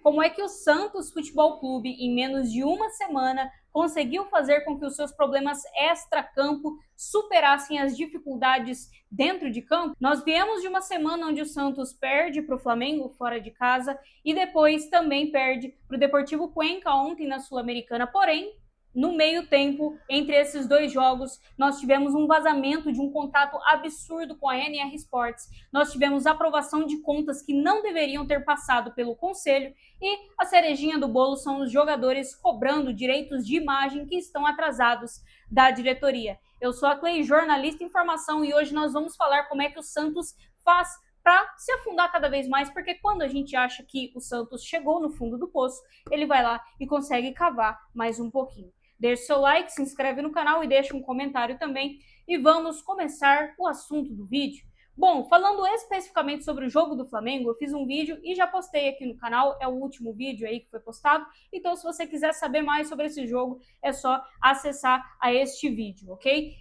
como é que o Santos Futebol Clube, em menos de uma semana, conseguiu fazer com que os seus problemas extra-campo superassem as dificuldades dentro de campo. Nós viemos de uma semana onde o Santos perde para o Flamengo fora de casa e depois também perde para o Deportivo Cuenca ontem na Sul-Americana, porém, no meio tempo, entre esses dois jogos, nós tivemos um vazamento de um contrato absurdo com a NR Sports, nós tivemos aprovação de contas que não deveriam ter passado pelo Conselho e a cerejinha do bolo são os jogadores cobrando direitos de imagem que estão atrasados da diretoria. Eu sou a Clay, jornalista em informação, e hoje nós vamos falar como é que o Santos faz para se afundar cada vez mais, porque quando a gente acha que o Santos chegou no fundo do poço, ele vai lá e consegue cavar mais um pouquinho. Deixe seu like, se inscreve no canal e deixa um comentário também. E vamos começar o assunto do vídeo. Bom, falando especificamente sobre o jogo do Flamengo, eu fiz um vídeo e já postei aqui no canal, é o último vídeo aí que foi postado. Então, se você quiser saber mais sobre esse jogo, é só acessar a este vídeo, ok?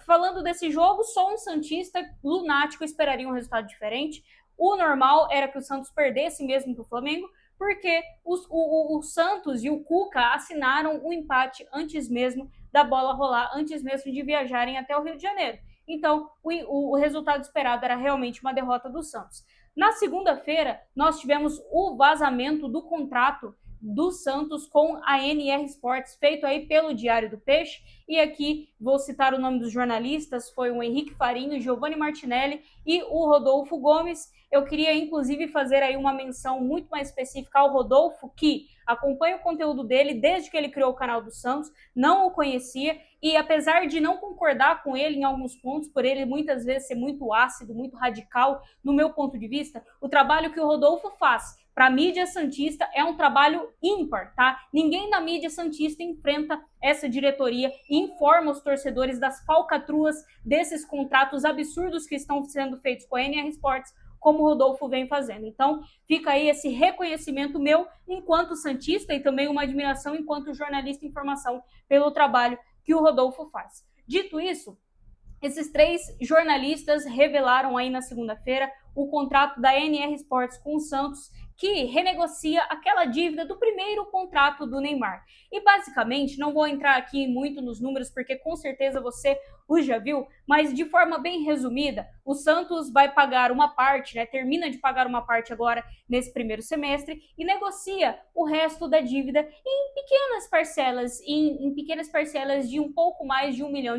Falando desse jogo, só um santista lunático esperaria um resultado diferente. O normal era que o Santos perdesse mesmo para o Flamengo, porque o Santos e o Cuca assinaram o empate antes mesmo da bola rolar, antes mesmo de viajarem até o Rio de Janeiro. Então, o resultado esperado era realmente uma derrota do Santos. Na segunda-feira, nós tivemos o vazamento do contrato do Santos com a NR Sports, feito aí pelo Diário do Peixe, e aqui vou citar o nome dos jornalistas, foi o Henrique Farinho, Giovanni Martinelli e o Rodolfo Gomes. Eu queria, inclusive, fazer aí uma menção muito mais específica ao Rodolfo, que acompanha o conteúdo dele desde que ele criou o canal do Santos, não o conhecia, e apesar de não concordar com ele em alguns pontos, por ele muitas vezes ser muito ácido, muito radical, no meu ponto de vista, o trabalho que o Rodolfo faz para a mídia santista é um trabalho ímpar, tá? Ninguém da mídia santista enfrenta essa diretoria e informa os torcedores das falcatruas desses contratos absurdos que estão sendo feitos com a NR Sports, como o Rodolfo vem fazendo. Então, fica aí esse reconhecimento meu enquanto santista e também uma admiração enquanto jornalista em informação pelo trabalho que o Rodolfo faz. Dito isso, esses três jornalistas revelaram aí na segunda-feira o contrato da NR Sports com o Santos, que renegocia aquela dívida do primeiro contrato do Neymar. E basicamente, não vou entrar aqui muito nos números, porque com certeza você os já viu, mas de forma bem resumida, o Santos vai pagar uma parte, termina de pagar uma parte agora nesse primeiro semestre e negocia o resto da dívida em pequenas parcelas, em pequenas parcelas de um pouco mais de R$1 milhão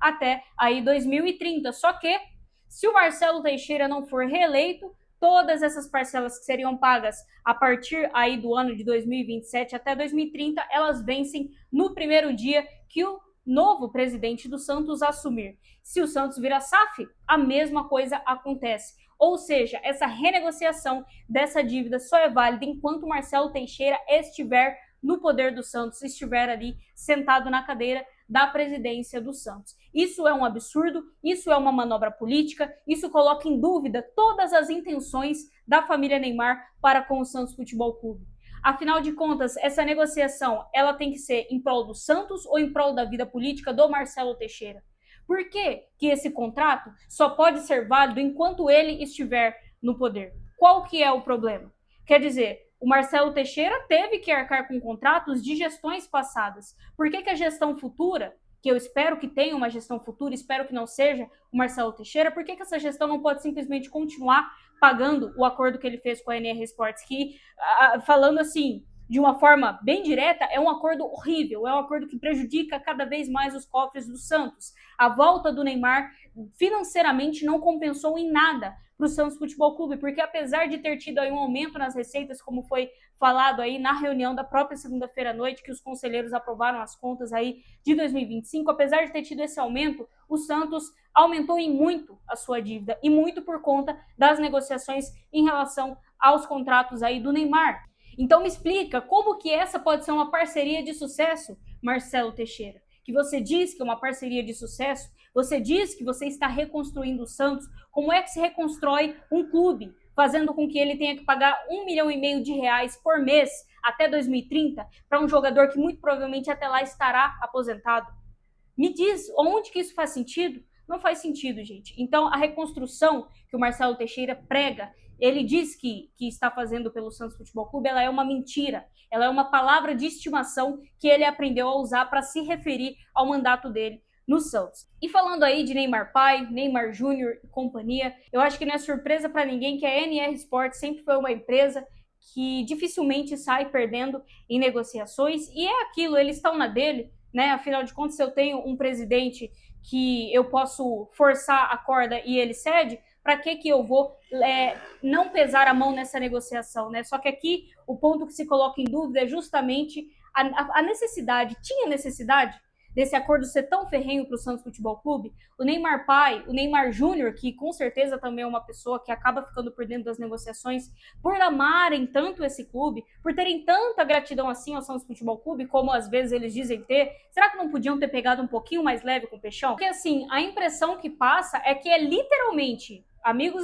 até aí 2030. Só que, se o Marcelo Teixeira não for reeleito, todas essas parcelas que seriam pagas a partir aí do ano de 2027 até 2030, elas vencem no primeiro dia que o novo presidente do Santos assumir. Se o Santos virar SAF, a mesma coisa acontece. Ou seja, essa renegociação dessa dívida só é válida enquanto o Marcelo Teixeira estiver no poder do Santos, estiver ali sentado na cadeira da presidência do Santos. Isso é um absurdo, isso é uma manobra política, isso coloca em dúvida todas as intenções da família Neymar para com o Santos Futebol Clube. Afinal de contas, essa negociação, ela tem que ser em prol do Santos ou em prol da vida política do Marcelo Teixeira? Por que esse contrato só pode ser válido enquanto ele estiver no poder? Qual que é o problema? Quer dizer, o Marcelo Teixeira teve que arcar com contratos de gestões passadas. Por que a gestão futura, que eu espero que tenha uma gestão futura, espero que não seja o Marcelo Teixeira, por que essa gestão não pode simplesmente continuar pagando o acordo que ele fez com a NR Sports, que, falando assim, de uma forma bem direta, é um acordo horrível, é um acordo que prejudica cada vez mais os cofres do Santos. A volta do Neymar financeiramente não compensou em nada para o Santos Futebol Clube, porque apesar de ter tido aí um aumento nas receitas, como foi falado aí na reunião da própria segunda-feira à noite, que os conselheiros aprovaram as contas aí de 2025, apesar de ter tido esse aumento, o Santos aumentou em muito a sua dívida, e muito por conta das negociações em relação aos contratos aí do Neymar. Então me explica como que essa pode ser uma parceria de sucesso, Marcelo Teixeira? Que você diz que é uma parceria de sucesso, você diz que você está reconstruindo o Santos. Como é que se reconstrói um clube, fazendo com que ele tenha que pagar R$1,5 milhão por mês até 2030 para um jogador que muito provavelmente até lá estará aposentado? Me diz onde que isso faz sentido? Não faz sentido, gente. Então, a reconstrução que o Marcelo Teixeira prega ele diz que está fazendo pelo Santos Futebol Clube, ela é uma mentira. Ela é uma palavra de estimação que ele aprendeu a usar para se referir ao mandato dele no Santos. E falando aí de Neymar pai, Neymar Júnior e companhia, eu acho que não é surpresa para ninguém que a NR Sports sempre foi uma empresa que dificilmente sai perdendo em negociações, e é aquilo, eles estão na dele, né? Afinal de contas, se eu tenho um presidente que eu posso forçar a corda e ele cede, para que eu vou não pesar a mão nessa negociação, né? Só que aqui o ponto que se coloca em dúvida é justamente a necessidade. Tinha necessidade desse acordo ser tão ferrenho para o Santos Futebol Clube? O Neymar pai, o Neymar Júnior, que com certeza também é uma pessoa que acaba ficando por dentro das negociações, por amarem tanto esse clube, por terem tanta gratidão assim ao Santos Futebol Clube, como às vezes eles dizem ter, será que não podiam ter pegado um pouquinho mais leve com o Peixão? Porque assim, a impressão que passa é que é literalmente amigos,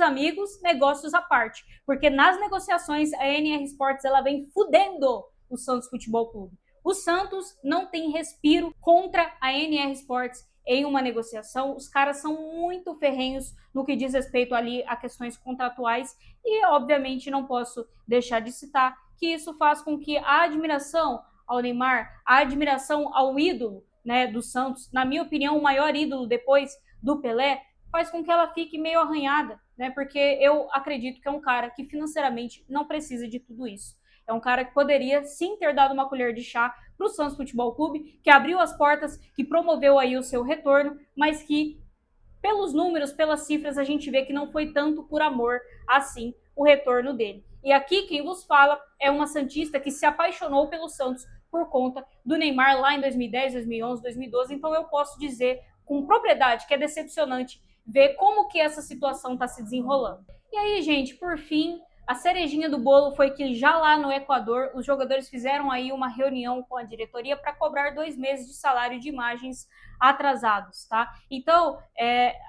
negócios à parte. Porque nas negociações, a NR Sports ela vem fudendo o Santos Futebol Clube. O Santos não tem respiro contra a NR Sports em uma negociação. Os caras são muito ferrenhos no que diz respeito ali a questões contratuais e, obviamente, não posso deixar de citar que isso faz com que a admiração ao Neymar, a admiração ao ídolo, né, do Santos, na minha opinião, o maior ídolo depois do Pelé, faz com que ela fique meio arranhada, né? Porque eu acredito que é um cara que financeiramente não precisa de tudo isso. É um cara que poderia sim ter dado uma colher de chá para o Santos Futebol Clube, que abriu as portas, que promoveu aí o seu retorno, mas que pelos números, pelas cifras, a gente vê que não foi tanto por amor assim o retorno dele. E aqui quem vos fala é uma santista que se apaixonou pelo Santos por conta do Neymar lá em 2010, 2011, 2012, então eu posso dizer com propriedade que é decepcionante ver como que essa situação está se desenrolando. E aí, gente, por fim, a cerejinha do bolo foi que já lá no Equador, os jogadores fizeram aí uma reunião com a diretoria para cobrar 2 meses de salário de imagens atrasados, tá? Então,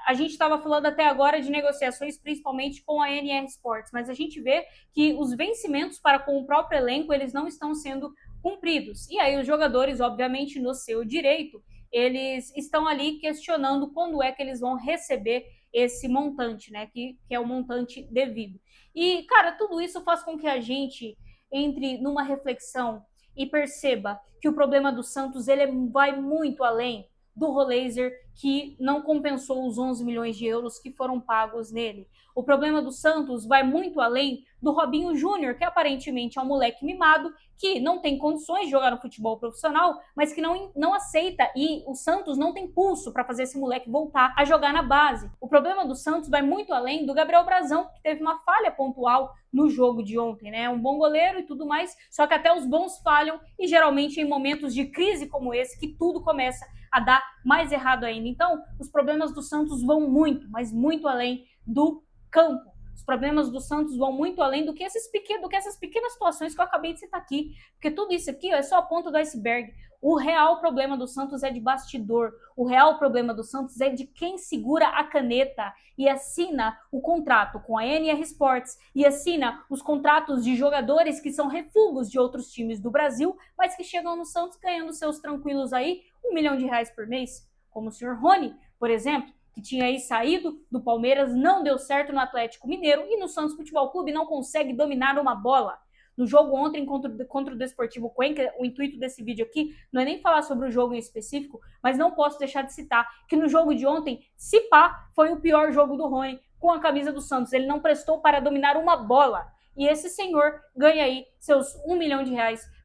a gente estava falando até agora de negociações, principalmente com a NR Sports, mas a gente vê que os vencimentos para com o próprio elenco, eles não estão sendo cumpridos. E aí os jogadores, obviamente, no seu direito, eles estão ali questionando quando é que eles vão receber esse montante, né? Que é o montante devido. E, cara, tudo isso faz com que a gente entre numa reflexão e perceba que o problema do Santos ele vai muito além do Rolaser, que não compensou os 11 milhões de euros que foram pagos nele. O problema do Santos vai muito além do Robinho Júnior, que aparentemente é um moleque mimado, que não tem condições de jogar no futebol profissional, mas que não aceita, e o Santos não tem pulso para fazer esse moleque voltar a jogar na base. O problema do Santos vai muito além do Gabriel Brazão, que teve uma falha pontual no jogo de ontem, né? Um bom goleiro e tudo mais, só que até os bons falham, e geralmente em momentos de crise como esse, que tudo começa a dar mais errado ainda. Então, os problemas do Santos vão muito, mas muito além do campo. Os problemas do Santos vão muito além do que essas pequenas situações que eu acabei de citar aqui. Porque tudo isso aqui é só a ponta do iceberg. O real problema do Santos é de bastidor. O real problema do Santos é de quem segura a caneta e assina o contrato com a NR Sports e assina os contratos de jogadores que são refugos de outros times do Brasil, mas que chegam no Santos ganhando seus tranquilos aí R$1 milhão por mês. Como o senhor Rony, por exemplo, que tinha aí saído do Palmeiras, não deu certo no Atlético Mineiro e no Santos Futebol Clube não consegue dominar uma bola. No jogo ontem contra o Desportivo Cuenca, o intuito desse vídeo aqui não é nem falar sobre o jogo em específico, mas não posso deixar de citar que no jogo de ontem, se pá, foi o pior jogo do Rony com a camisa do Santos. Ele não prestou para dominar uma bola. E esse senhor ganha aí seus R$1 milhão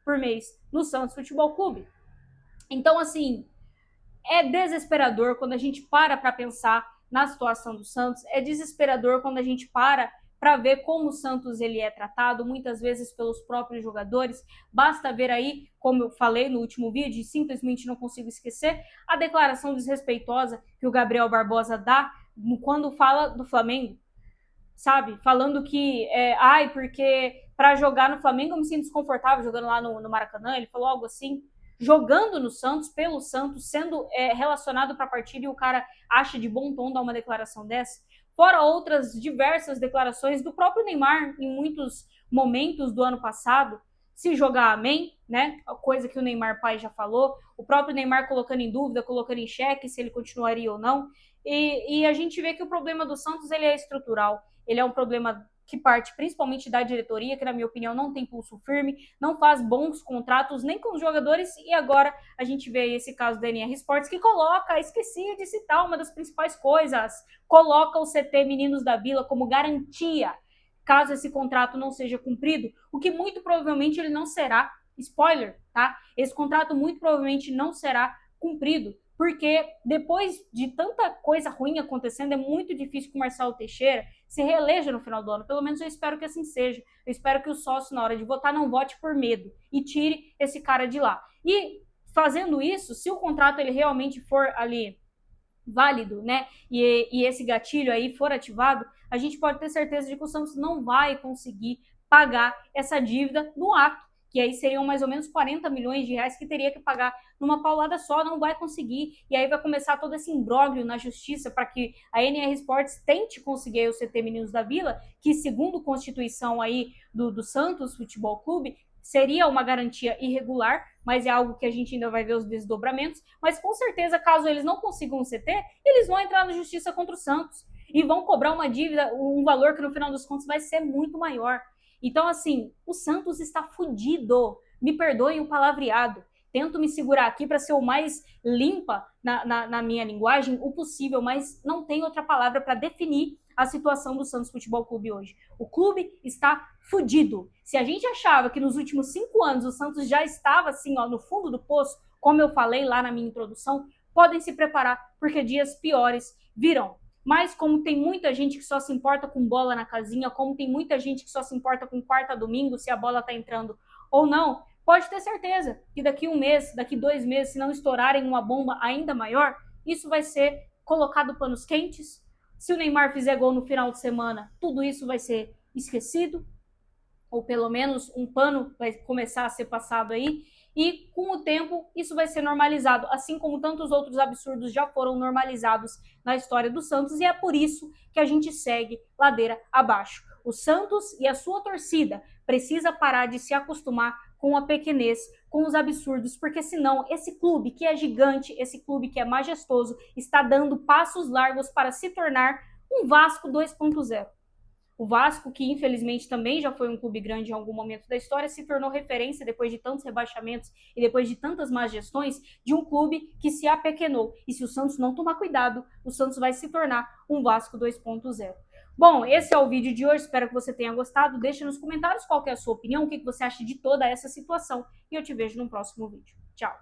por mês no Santos Futebol Clube. Então, assim, é desesperador quando a gente para pensar na situação do Santos, é desesperador quando a gente para ver como o Santos ele é tratado, muitas vezes pelos próprios jogadores. Basta ver aí, como eu falei no último vídeo, e simplesmente não consigo esquecer, a declaração desrespeitosa que o Gabriel Barbosa dá quando fala do Flamengo, sabe? Falando que, porque para jogar no Flamengo eu me sinto desconfortável jogando lá no Maracanã, ele falou algo assim. Jogando no Santos, pelo Santos, sendo relacionado para a partida, e o cara acha de bom tom dar uma declaração dessa. Fora outras diversas declarações do próprio Neymar em muitos momentos do ano passado, se jogar amém, né? Coisa que o Neymar pai já falou, o próprio Neymar colocando em dúvida, colocando em xeque se ele continuaria ou não. E a gente vê que o problema do Santos ele é estrutural, ele é um problema que parte principalmente da diretoria, que na minha opinião não tem pulso firme, não faz bons contratos nem com os jogadores, e agora a gente vê esse caso da NR Sports que coloca, esqueci de citar uma das principais coisas, coloca o CT Meninos da Vila como garantia, caso esse contrato não seja cumprido, o que muito provavelmente ele não será, spoiler, tá? Esse contrato muito provavelmente não será cumprido, porque depois de tanta coisa ruim acontecendo, é muito difícil que o Marcelo Teixeira se reeleja no final do ano. Pelo menos eu espero que assim seja. Eu espero que o sócio, na hora de votar, não vote por medo e tire esse cara de lá. E fazendo isso, se o contrato ele realmente for ali válido, né, e esse gatilho aí for ativado, a gente pode ter certeza de que o Santos não vai conseguir pagar essa dívida no ato, que aí seriam mais ou menos 40 milhões de reais que teria que pagar numa paulada só, não vai conseguir, e aí vai começar todo esse imbróglio na justiça para que a NR Sports tente conseguir o CT Meninos da Vila, que segundo Constituição aí do Santos Futebol Clube, seria uma garantia irregular, mas é algo que a gente ainda vai ver os desdobramentos, mas com certeza, caso eles não consigam um CT, eles vão entrar na justiça contra o Santos e vão cobrar uma dívida, um valor que no final dos contos vai ser muito maior. Então, assim, o Santos está fudido. Me perdoem o palavreado. Tento me segurar aqui para ser o mais limpa na minha linguagem o possível, mas não tem outra palavra para definir a situação do Santos Futebol Clube hoje. O clube está fudido. Se a gente achava que nos últimos 5 anos o Santos já estava assim, ó, no fundo do poço, como eu falei lá na minha introdução, podem se preparar, porque dias piores virão. Mas como tem muita gente que só se importa com bola na casinha, como tem muita gente que só se importa com quarta a domingo, se a bola tá entrando ou não, pode ter certeza que daqui 1 mês, daqui 2 meses, se não estourarem uma bomba ainda maior, isso vai ser colocado panos quentes. Se o Neymar fizer gol no final de semana, tudo isso vai ser esquecido, ou pelo menos um pano vai começar a ser passado aí, e com o tempo isso vai ser normalizado, assim como tantos outros absurdos já foram normalizados na história do Santos, e é por isso que a gente segue ladeira abaixo. O Santos e a sua torcida precisa parar de se acostumar com a pequenez, com os absurdos, porque senão esse clube que é gigante, esse clube que é majestoso, está dando passos largos para se tornar um Vasco 2.0. O Vasco, que infelizmente também já foi um clube grande em algum momento da história, se tornou referência depois de tantos rebaixamentos e depois de tantas más gestões de um clube que se apequenou. E se o Santos não tomar cuidado, o Santos vai se tornar um Vasco 2.0. Bom, esse é o vídeo de hoje, espero que você tenha gostado. Deixa nos comentários qual é a sua opinião, o que você acha de toda essa situação. E eu te vejo no próximo vídeo. Tchau!